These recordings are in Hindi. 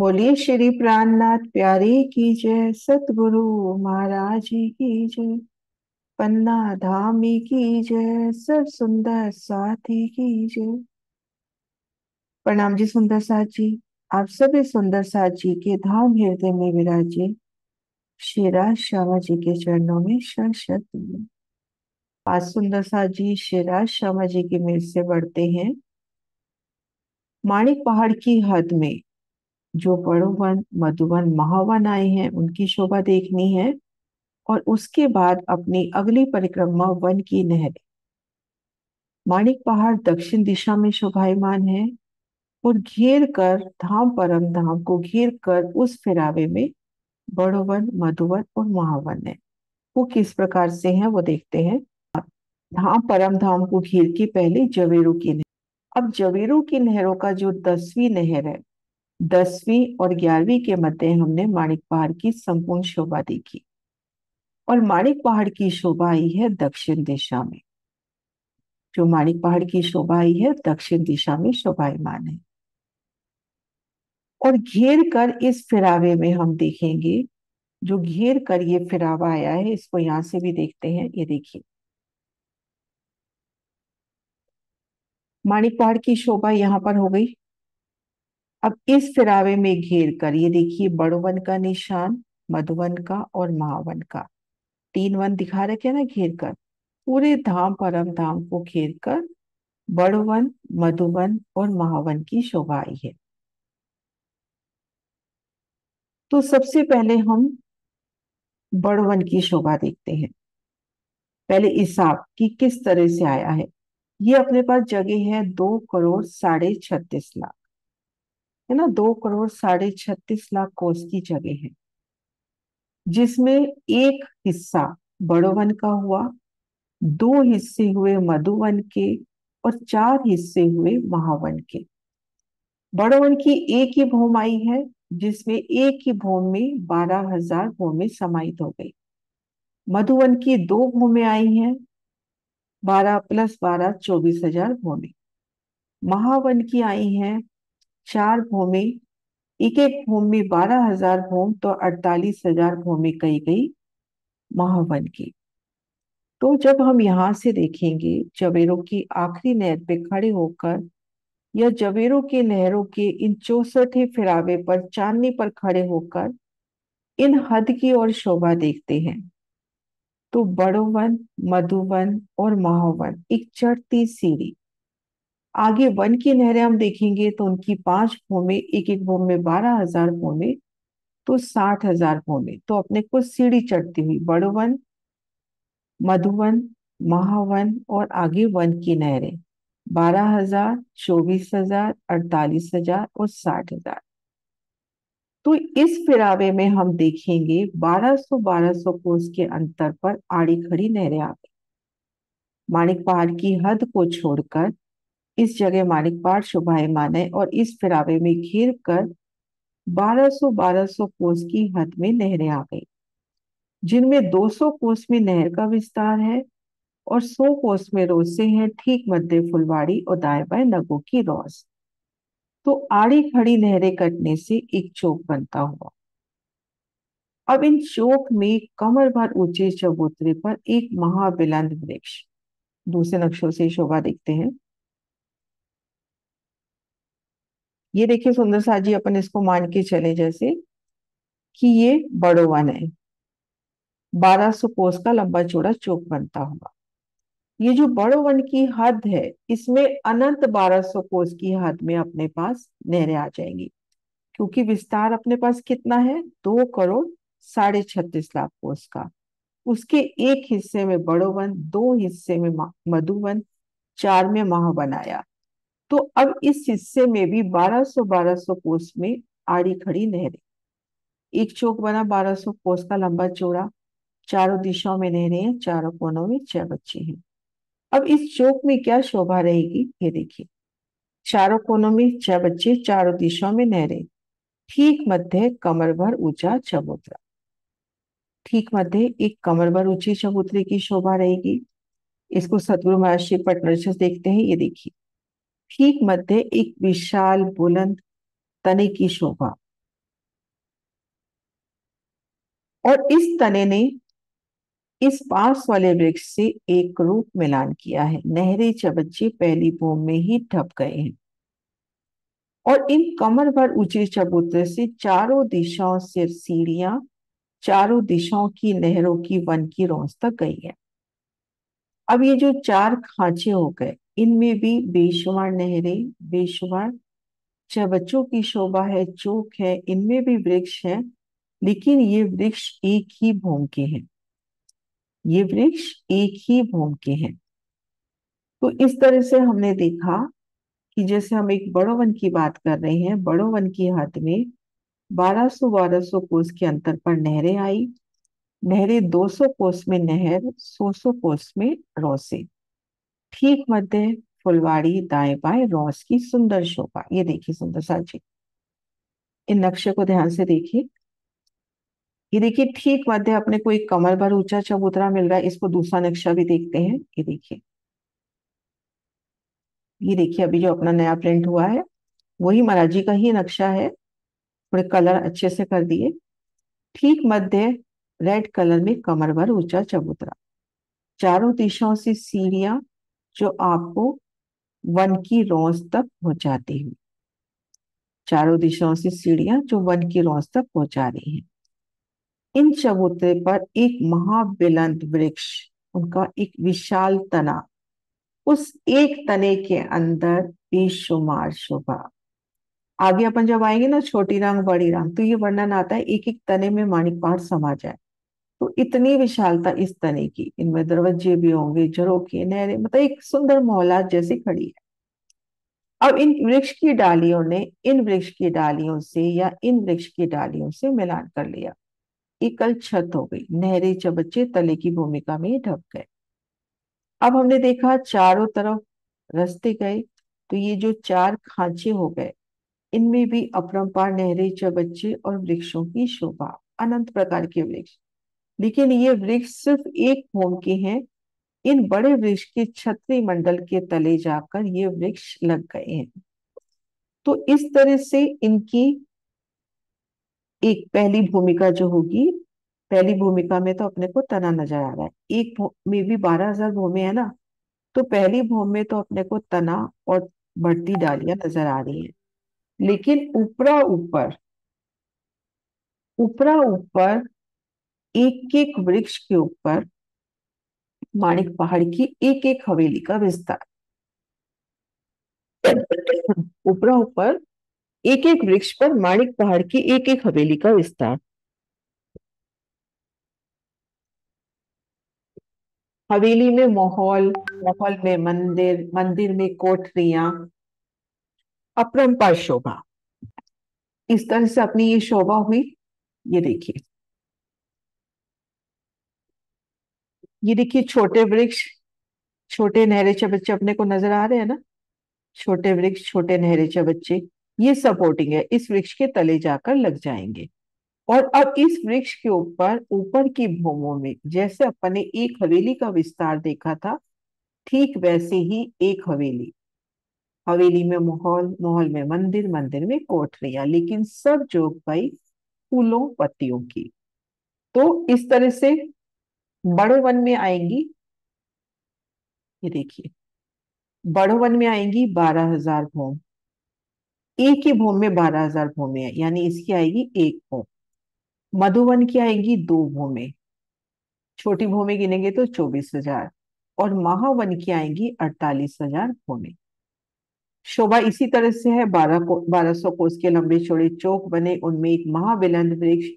बोलिए श्री प्राणनाथ प्यारे की जय, सतगुरु महाराज जी की जय, पन्ना धामी की जय, सब सुंदर साथी की जय। प्रणाम जी सुंदर साथ जी। आप सभी सुंदर साथ जी के धाम हृदय में विराजे श्री राज श्यामा जी के चरणों में शत शत नमन। आज सुंदर साथ जी श्री राज श्यामा जी की मेल से बढ़ते हैं माणिक पहाड़ की हद में। जो बड़ोवन मधुवन महावन आए हैं उनकी शोभा देखनी है, और उसके बाद अपनी अगली परिक्रमा वन की नहर। माणिक पहाड़ दक्षिण दिशा में शोभायमान है, और घेर कर धाम परम धाम को घेर कर उस फिरावे में बड़ो वन मधुवन और महावन है। वो किस प्रकार से हैं वो देखते हैं। धाम परम धाम को घेर के पहले जवेरू की नहर। अब जवेरू की नहरों का जो 10वीं नहर है, 10वीं और 11वीं के मध्य हमने माणिक पहाड़ की संपूर्ण शोभा देखी। और माणिक पहाड़ की शोभा आई है दक्षिण दिशा में। जो माणिक पहाड़ की शोभा आई है दक्षिण दिशा में शोभायमान है। और घेर कर इस फिरावे में हम देखेंगे, जो घेर कर ये फिरावा आया है इसको यहां से भी देखते हैं। ये देखिए माणिक पहाड़ की शोभा यहाँ पर हो गई। अब इस फिरावे में घेर कर ये देखिए बड़वन का निशान, मधुवन का और महावन का, 3 वन दिखा रखे ना घेर कर। पूरे धाम परम धाम को घेर कर बड़वन मधुवन और महावन की शोभा आई है। तो सबसे पहले हम बड़वन की शोभा देखते हैं। पहले हिसाब कि किस तरह से आया है। ये अपने पास जगह है 2 करोड़ 36.36 लाख, है ना। 2 करोड़ 36.36 लाख कोस की जगह है, जिसमें एक हिस्सा बड़वन का हुआ, 2 हिस्से हुए मधुवन के, और 4 हिस्से हुए महावन के। बड़वन की एक ही भूमि आई है, जिसमें एक ही भूमि में 12,000 भूमि समाहित हो गई। मधुवन की 2 भूमि आई हैं, 12 + 12 24,000 भूमि। महावन की आई हैं 4 भूमि, एक एक भूमि 12,000 भूमि, तो 48,000 भूमि कही गई महावन की। तो जब हम यहां से देखेंगे जवेरों की आखिरी नहर पे खड़े होकर, या जवेरों की नहरों के इन 64 फिरावे पर चांदनी पर खड़े होकर इन हद की ओर शोभा देखते हैं, तो बड़ोवन मधुवन और महावन एक चढ़ती सीढ़ी। आगे वन की नहरें हम देखेंगे तो उनकी 5 भूमि, एक एक भूमि में 12,000 भूमि, तो 60,000 भूमि। तो अपने को सीढ़ी चढ़ती हुई बड़ोवन मधुवन महावन और आगे वन की नहरें 12,000 24,000 48,000 और 60,000। तो इस फिरावे में हम देखेंगे 1200 कोस के अंतर पर आड़ी खड़ी नहरें आ गई। माणिक पहाड़ की हद को छोड़कर इस जगह माणिक पहाड़ शोभायमान है, और इस फिरावे में घेर कर 1200 कोस की हद में नहरें आ गई, जिनमें 200 कोस में नहर का विस्तार है, और 100 कोस में रोसे हैं, ठीक मध्य फुलवाड़ी और दाएं बाएं नगों की रौस। तो आड़ी खड़ी नहरें कटने से एक चौक बनता हुआ। अब इन चौक में कमर भर ऊंचे चबूतरे पर एक महाबिलंद वृक्ष। दूसरे नक्शों से शोभा देखते हैं। ये देखिए सुंदर सा जी, अपन इसको मान के चले जैसे कि ये बड़ो वन है। 1200 कोस का लंबा चौड़ा चौक बनता हुआ। ये जो बड़ो वन की हद है, इसमें अनंत 1200 कोस की हद में अपने पास नहरें आ जाएंगी, क्योंकि विस्तार अपने पास कितना है 2 करोड़ 36.36 लाख कोस का। उसके एक हिस्से में बड़ो वन, 2 हिस्से में मधुवन, 4 में महावन आया। तो अब इस हिस्से में भी 1200 कोस में आड़ी खड़ी नहरें। एक चौक बना 1200 कोस का लंबा चौड़ा, चारों दिशाओं में नहरें हैं, चारों कोनों में 6 बच्चे हैं। अब इस चौक में क्या शोभा रहेगी ये देखिए। चारों कोनों में 6 बच्चे, चारों दिशाओं में नहरें, ठीक मध्य कमर भर ऊंचा चबूतरा। ठीक मध्य एक कमर भर ऊंची चबूतरे की शोभा रहेगी। इसको सतगुरु महाराज श्री पटनरस देखते हैं। ये देखिए ठीक मध्य एक विशाल बुलंद तने की शोभा। और इस तने ने इस पास वाले वृक्ष से एक रूप मिलान किया है। नहरे चबच्चे पहली बूंद में ही ढप गए हैं और इन कमर भर ऊंचे चबूतरे से चारों दिशाओं से सीढ़ियां चारों दिशाओं की नहरों की वन की रौंस तक गई है। अब ये जो चार खांचे हो गए, इनमें भी बेशुमार नहरें, बेशुमार चबच्चों की शोभा है, चौक है, इनमें भी वृक्ष है, लेकिन ये वृक्ष एक ही भूमि के हैं। ये वृक्ष एक ही भूमि के हैं। तो इस तरह से हमने देखा कि जैसे हम एक बड़ो वन की बात कर रहे हैं, बड़ो वन की हद में 1200 कोस के अंतर पर नहरें आई। नहरें 200 कोस में नहर, 100 कोस में रौसे। ठीक मध्य फुलवाड़ी, दाएं बाएं रौस की सुंदर शोभा। ये देखिए सुंदर सा जी, इन नक्शे को ध्यान से देखिए। ये देखिए ठीक मध्य अपने को एक कमर भर ऊंचा चबूतरा मिल रहा है। इसको दूसरा नक्शा भी देखते हैं। ये देखिए, ये देखिए अभी जो अपना नया प्रिंट हुआ है वही महाराज जी का ही नक्शा है, थोड़े कलर अच्छे से कर दिए। ठीक मध्य रेड कलर में कमर भर ऊंचा चबूतरा, चारों दिशाओं से सीढ़ियां जो आपको वन की रौंस तक पहुंचाती हुई, चारों दिशाओं से सीढ़ियां जो वन की रौंस तक पहुंचा रही हैं। इन चबूतरे पर एक महाबुलंद वृक्ष, उनका एक विशाल तना, उस एक तने के अंदर बेशुमार शोभा। आगे अपन जब आएंगे ना, छोटी रंग बड़ी रंग, तो ये वर्णन आता है एक एक तने में माणिक पहाड़ समा जाए। तो इतनी विशालता इस तने की, इनमें दरवाजे भी होंगे, झरोखे, नहरें, मतलब एक सुंदर मोहल्ला जैसी खड़ी है। अब इन वृक्ष की डालियों ने इन वृक्ष की डालियों से या इन वृक्ष की डालियों से मिलान कर लिया। एकल छत हो गई। नहरे चबच्चे तले की भूमिका में ढप गए। अब हमने देखा चारों तरफ रास्ते गए, तो ये जो चार खांचे हो गए, इनमें भी अपरंपार नहरें, चबच्चे और वृक्षों की शोभा, अनंत प्रकार के वृक्ष। लेकिन ये वृक्ष सिर्फ एक भूमि के हैं। इन बड़े वृक्ष के छतरी मंडल के तले जाकर ये वृक्ष लग गए हैं। तो इस तरह से इनकी एक पहली भूमिका जो होगी, पहली भूमिका में तो अपने को तना नजर आ रहा है। में भी 12,000 भूमि है ना, तो पहली भूमि में तो अपने को तना और बढ़ती डालियां नजर आ रही हैं। लेकिन ऊपरा ऊपर एक एक वृक्ष के ऊपर माणिक पहाड़ की एक एक हवेली का विस्तार। ऊपरा ऊपर एक एक वृक्ष पर माणिक पहाड़ की एक एक हवेली का विस्तार। हवेली में माहौल, माहौल में मंदिर, मंदिर में कोठरियां, अपरंपार शोभा। इस तरह से अपनी ये शोभा हुई। ये देखिए, ये देखिए छोटे वृक्ष, छोटे नहरे चबच्चे अपने को नजर आ रहे हैं ना। छोटे वृक्ष, छोटे नहरे चबच्चे, ये सपोर्टिंग है, इस वृक्ष के तले जाकर लग जाएंगे। और अब इस वृक्ष के ऊपर ऊपर की भूमों में जैसे अपन ने एक हवेली का विस्तार देखा था, ठीक वैसे ही एक हवेली, हवेली में माहौल, माहौल में मंदिर, मंदिर में कोठरियां, लेकिन सब जोग भाई फूलों पत्तियों की। तो इस तरह से बड़े वन में आएंगी। ये देखिए, बड़े वन में आएंगी 12,000 भूम। एक ही भूम में 12,000 भूमि है, यानी इसकी आएगी एक भूम। मधुवन की आएगी दो भूमि, छोटी भूमि गिनेंगे तो 24,000। और महावन की आएंगी 48,000 भूमि। शोभा इसी तरह से है। 1200 कोस के लंबे चौड़े चौक बने, उनमें एक महाबिलंद वृक्ष,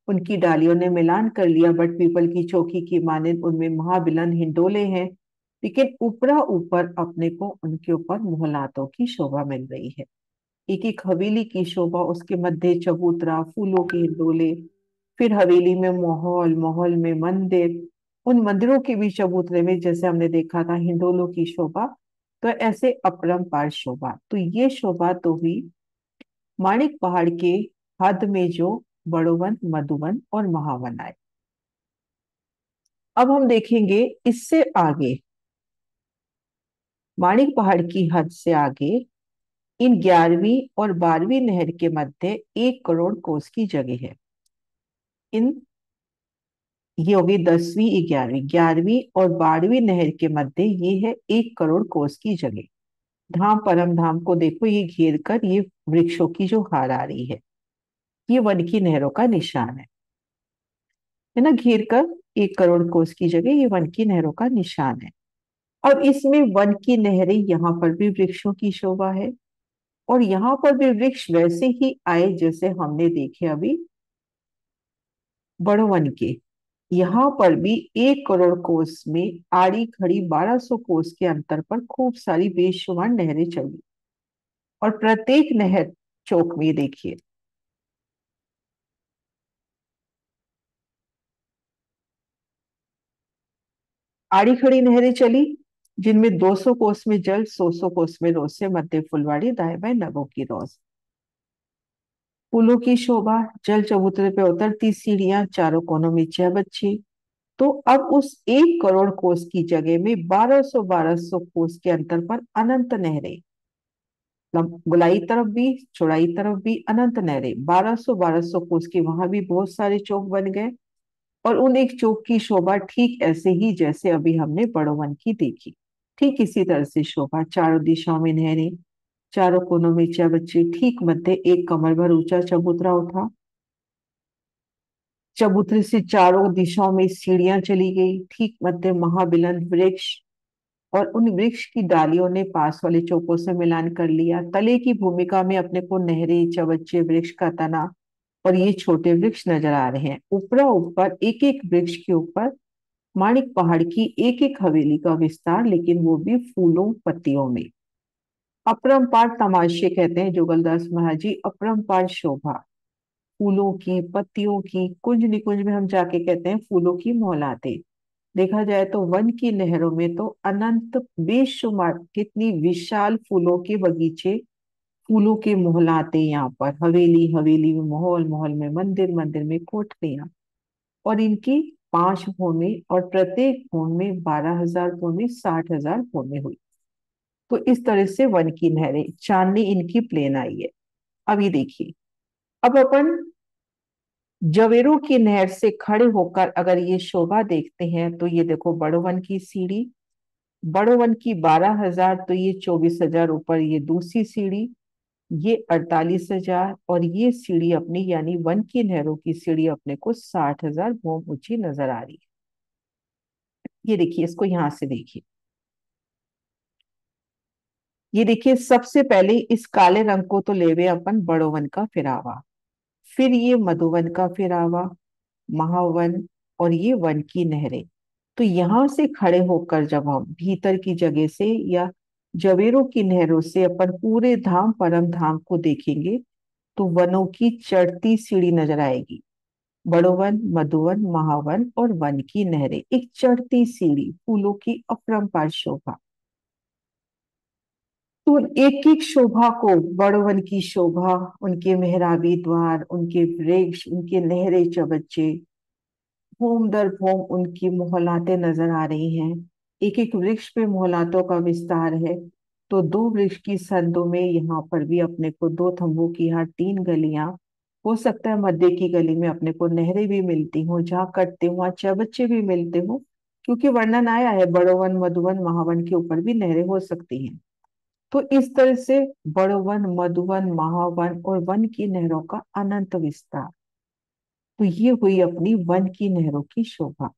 उनकी डालियों ने मिलान कर लिया बट पीपल की चौकी की मानंद उनमें महाबिलंद हिंडोले हैं। लेकिन ऊपरा ऊपर अपने को उनके ऊपर मोहलातों की शोभा मिल रही है। एक एक हवेली की शोभा, उसके मध्य चबूतरा, फूलों के हिंडोले, फिर हवेली में माहौल, माहौल में मंदिर, उन मंदिरों के भी चबूतरे में जैसे हमने देखा था हिंडोलों की शोभा। तो ऐसे अपरंपार शोभा, तो ये शोभा तो हुई माणिक पहाड़ के हद में जो बड़ोवन, मधुवन और महावन आए। अब हम देखेंगे इससे आगे, माणिक पहाड़ की हद से आगे इन 11वीं और 12वीं नहर के मध्य 1 करोड़ कोस की जगह है। इन ये होगी 10वीं 11वीं 11वीं और 12वीं नहर के मध्य ये है 1 करोड़ कोस की जगह। धाम परम धाम को देखो, ये घेर कर ये वृक्षों की जो हार आ रही ये वन की नहरों का निशान है ना। घेर कर 1 करोड़ कोस की जगह ये वन की नहरों का निशान है। और इसमें वन की नहरें, यहाँ पर भी वृक्षों की शोभा है। और यहाँ पर भी वृक्ष वैसे ही आए जैसे हमने देखे अभी बड़ो वन के। यहाँ पर भी 1 करोड़ कोस में आड़ी खड़ी 1200 कोस के अंतर पर खूब सारी बेशुमार नहरें चली। और प्रत्येक नहर चौक में देखिए, आड़ी खड़ी नहरें चली, जिनमें 200 कोस में जल, 100 कोस में रोसे, मध्य फुलवाड़ी, दाएं बाएं नगों की रोस। फूलों की शोभा, जल चबूतरे पे उतरती सीढ़ियां, चारों कोनों में 6 बच्चे। तो अब उस 1 करोड़ कोस की जगह में 1200 कोस के अंतर पर अनंत नहरें, गोलाई तरफ भी चौड़ाई तरफ भी अनंत नहरें, 1200 कोस की, वहां भी बहुत सारे चौक बन गए। और उन एक चौक की शोभा ठीक ऐसे ही जैसे अभी हमने बड़ोवन की देखी, ठीक इसी तरह से शोभा, चारों दिशाओं में नहरें, चारों कोनों में 6 बच्चे, ठीक मध्य एक कमर भर ऊंचा चबूतरा उठा। चबूतरे से चारों दिशाओं में सीढ़ियां चली गई, ठीक मध्य महाबिलंद वृक्ष, और उन वृक्ष की डालियों ने पास वाले चौकों से मिलान कर लिया। तले की भूमिका में अपने को नहरें, चबच्चे, वृक्ष का तना और ये छोटे वृक्ष नजर आ रहे हैं। ऊपरा ऊपर एक एक वृक्ष के ऊपर माणिक पहाड़ की एक एक हवेली का विस्तार, लेकिन वो भी फूलों पत्तियों में। अपरंपार तमाशे कहते हैं जुगलदास महाराज जी, अपरंपार शोभा, फूलों की पत्तियों की, कुंज निकुंज में हम जाके कहते हैं फूलों की मोहलाते। देखा जाए तो वन की नहरों में तो अनंत बेशुमार कितनी विशाल फूलों के बगीचे, फूलों के मोहलाते, यहाँ पर हवेली हवेली में, महल महल में, मंदिर मंदिर में कोठरियां, और इनकी 5 भूमि, और प्रत्येक भूमि में 12,000 भूमि, 60,000 भूमि हुई। तो इस तरह से वन की नहरें, चांदनी इनकी प्लेन आई है। अब ये देखिए, अब अपन जवेरों की नहर से खड़े होकर अगर ये शोभा देखते हैं तो ये देखो बड़ो वन की सीढ़ी, बड़ो वन की 12,000, तो ये 24,000 ऊपर ये दूसरी सीढ़ी, ये 48,000, और ये सीढ़ी अपनी यानी वन की नहरों की सीढ़ी अपने को 60,000 भूम ऊंची नजर आ रही है। ये देखिए, इसको यहां से देखिए, ये देखिए सबसे पहले इस काले रंग को तो लेवे अपन बड़ो वन का फिरावा, फिर ये मधुवन का फिरावा, महावन, और ये वन की नहरें। तो यहां से खड़े होकर जब हम भीतर की जगह से या जवेरों की नहरों से अपन पूरे धाम परम धाम को देखेंगे तो वनों की चढ़ती सीढ़ी नजर आएगी। बड़ोवन, मधुवन, महावन और वन की नहरें, एक चढ़ती सीढ़ी, फूलों की अपरंपार शोभा। तो एक एक शोभा को, बड़ोवन की शोभा, उनके मेहराबी द्वार, उनके वृक्ष, उनके नहरे चबच्चे, भूम दर भूम उनकी मोहलाते नजर आ रही हैं। एक एक वृक्ष पे मोहलातों का विस्तार है। तो दो वृक्ष की संदों में यहाँ पर भी अपने को दो थंबों की, यहाँ 3 गलियां, हो सकता है मध्य की गली में अपने को नहरें भी मिलती हों, जहाँ कटते हुआ चबच्चे भी मिलते हो, क्योंकि वर्णन आया है बड़ोवन, मधुवन, महावन के ऊपर भी नहरें हो सकती हैं। तो इस तरह से बड़वन, मधुवन, महावन और वन की नहरों का अनंत विस्तार। तो ये हुई अपनी वन की नहरों की शोभा।